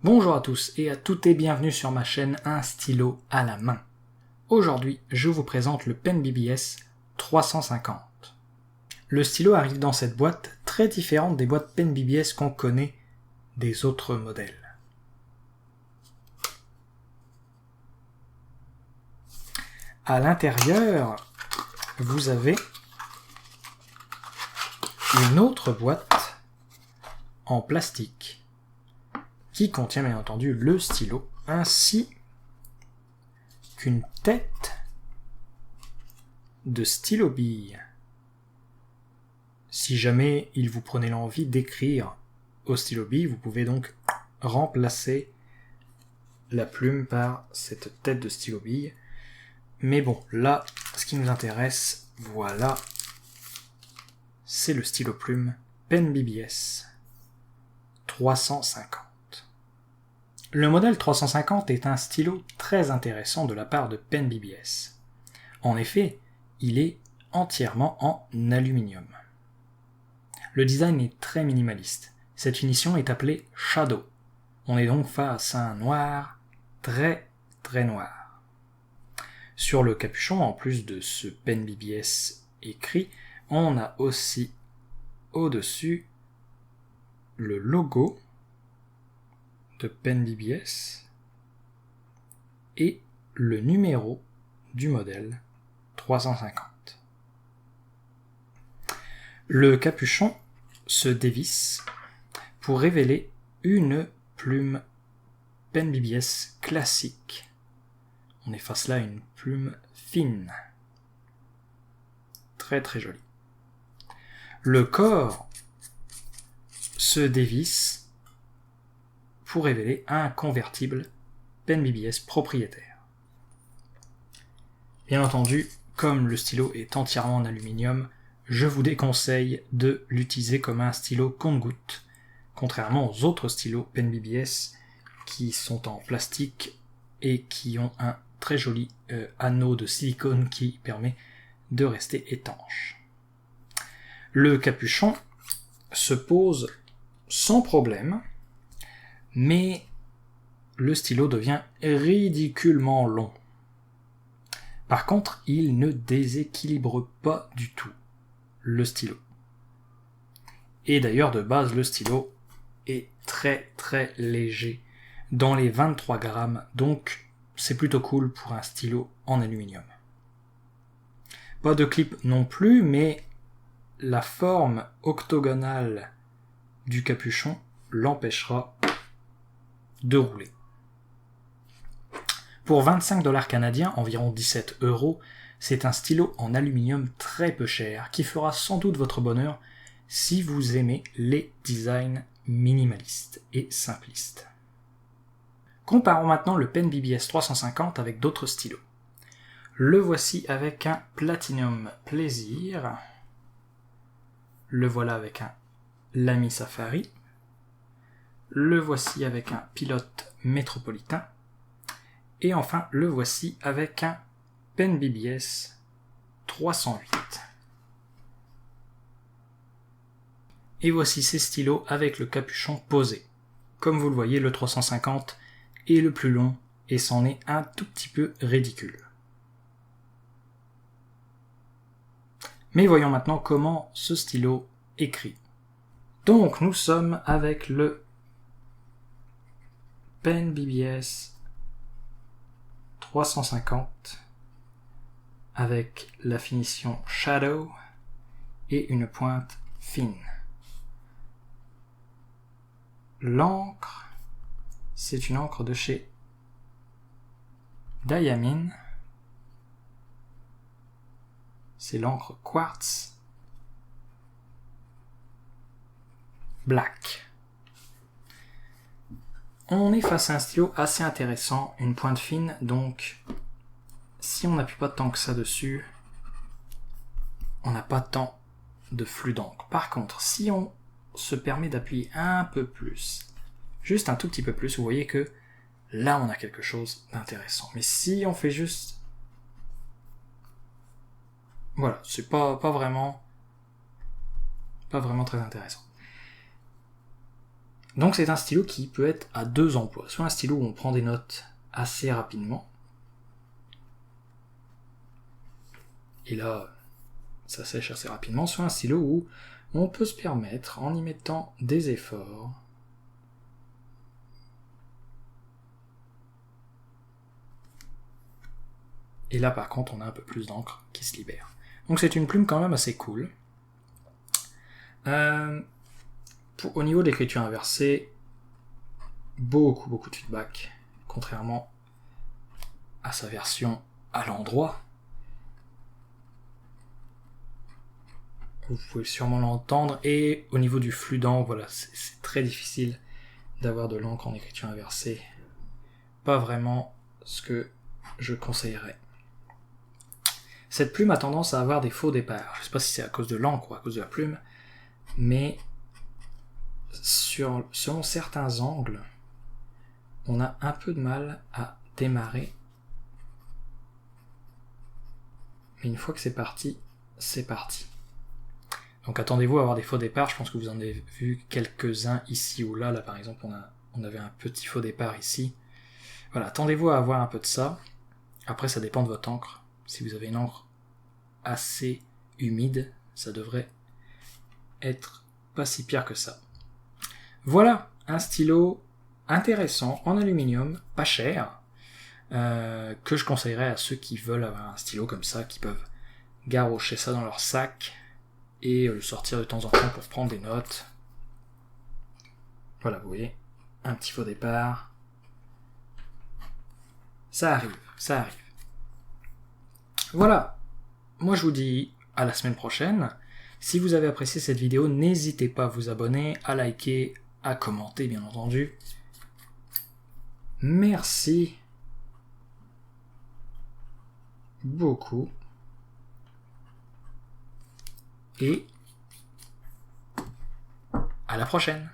Bonjour à tous et à toutes et bienvenue sur ma chaîne Un stylo à la main. Aujourd'hui, je vous présente le Pen BBS 350. Le stylo arrive dans cette boîte très différente des boîtes Pen BBS qu'on connaît des autres modèles. À l'intérieur, vous avez une autre boîte en plastique qui contient bien entendu le stylo ainsi qu'une tête de stylo bille. Si jamais il vous prenait l'envie d'écrire au stylo bille, vous pouvez donc remplacer la plume par cette tête de stylo bille. Mais bon, là, ce qui nous intéresse, voilà, c'est le stylo plume Pen BBS 350. Le modèle 350 est un stylo très intéressant de la part de Pen BBS. En effet, il est entièrement en aluminium. Le design est très minimaliste. Cette finition est appelée Shadow. On est donc face à un noir très noir. Sur le capuchon, en plus de ce Pen BBS écrit, on a aussi au-dessus le logo de Pen BBS et le numéro du modèle 350. Le capuchon se dévisse pour révéler une plume Pen BBS classique. On est face là à une plume fine, très jolie. Le corps se dévisse pour révéler un convertible Pen BBS propriétaire. Bien entendu, comme le stylo est entièrement en aluminium, je vous déconseille de l'utiliser comme un stylo compte-gouttes, contrairement aux autres stylos Pen BBS qui sont en plastique et qui ont un très joli anneau de silicone qui permet de rester étanche. Le capuchon se pose sans problème, mais le stylo devient ridiculement long. Par contre, il ne déséquilibre pas du tout le stylo. Et d'ailleurs, de base, le stylo est très léger, dans les 23 grammes, donc c'est plutôt cool pour un stylo en aluminium. Pas de clip non plus, mais la forme octogonale du capuchon l'empêchera de rouler. Pour 25$ canadiens, environ 17 €, c'est un stylo en aluminium très peu cher qui fera sans doute votre bonheur si vous aimez les designs minimalistes et simplistes. Comparons maintenant le Pen BBS 350 avec d'autres stylos. Le voici avec un Platinum Plaisir. Le voilà avec un Lamy Safari. Le voici avec un Pilote Métropolitain. Et enfin, le voici avec un Pen BBS 308. Et voici ces stylos avec le capuchon posé. Comme vous le voyez, le 350 est le plus long et c'en est un tout petit peu ridicule. Mais voyons maintenant comment ce stylo écrit. Donc nous sommes avec le Pen BBS 350 avec la finition Shadow et une pointe fine. L'encre, c'est une encre de chez Diamine. C'est l'encre Quartz Black. On est face à un stylo assez intéressant, une pointe fine, donc si on n'appuie pas tant que ça dessus, on n'a pas tant de flux d'encre. Par contre, si on se permet d'appuyer un peu plus, juste un tout petit peu plus, vous voyez que là on a quelque chose d'intéressant. Mais si on fait juste... Voilà, c'est pas vraiment très intéressant. Donc c'est un stylo qui peut être à deux emplois. Soit un stylo où on prend des notes assez rapidement, et là ça sèche assez rapidement, soit un stylo où on peut se permettre, en y mettant des efforts, et là par contre on a un peu plus d'encre qui se libère. Donc c'est une plume quand même assez cool. Au niveau de l'écriture inversée, beaucoup de feedback, contrairement à sa version à l'endroit. Vous pouvez sûrement l'entendre, et au niveau du flux d'encre, voilà, c'est très difficile d'avoir de l'encre en écriture inversée. Pas vraiment ce que je conseillerais. Cette plume a tendance à avoir des faux départs. Je ne sais pas si c'est à cause de l'encre ou à cause de la plume, mais selon certains angles, on a un peu de mal à démarrer. Mais une fois que c'est parti, c'est parti. Donc attendez-vous à avoir des faux départs, je pense que vous en avez vu quelques-uns ici ou là. Là par exemple on avait un petit faux départ ici. Voilà, attendez-vous à avoir un peu de ça. Après ça dépend de votre encre. Si vous avez une encre assez humide, ça devrait être pas si pire que ça. Voilà, un stylo intéressant en aluminium, pas cher, que je conseillerais à ceux qui veulent avoir un stylo comme ça, qui peuvent garrocher ça dans leur sac et le sortir de temps en temps pour prendre des notes. Voilà, vous voyez, un petit faux départ. Ça arrive. Voilà, moi je vous dis à la semaine prochaine. Si vous avez apprécié cette vidéo, n'hésitez pas à vous abonner, à liker, à commenter bien entendu. Merci beaucoup. Et à la prochaine.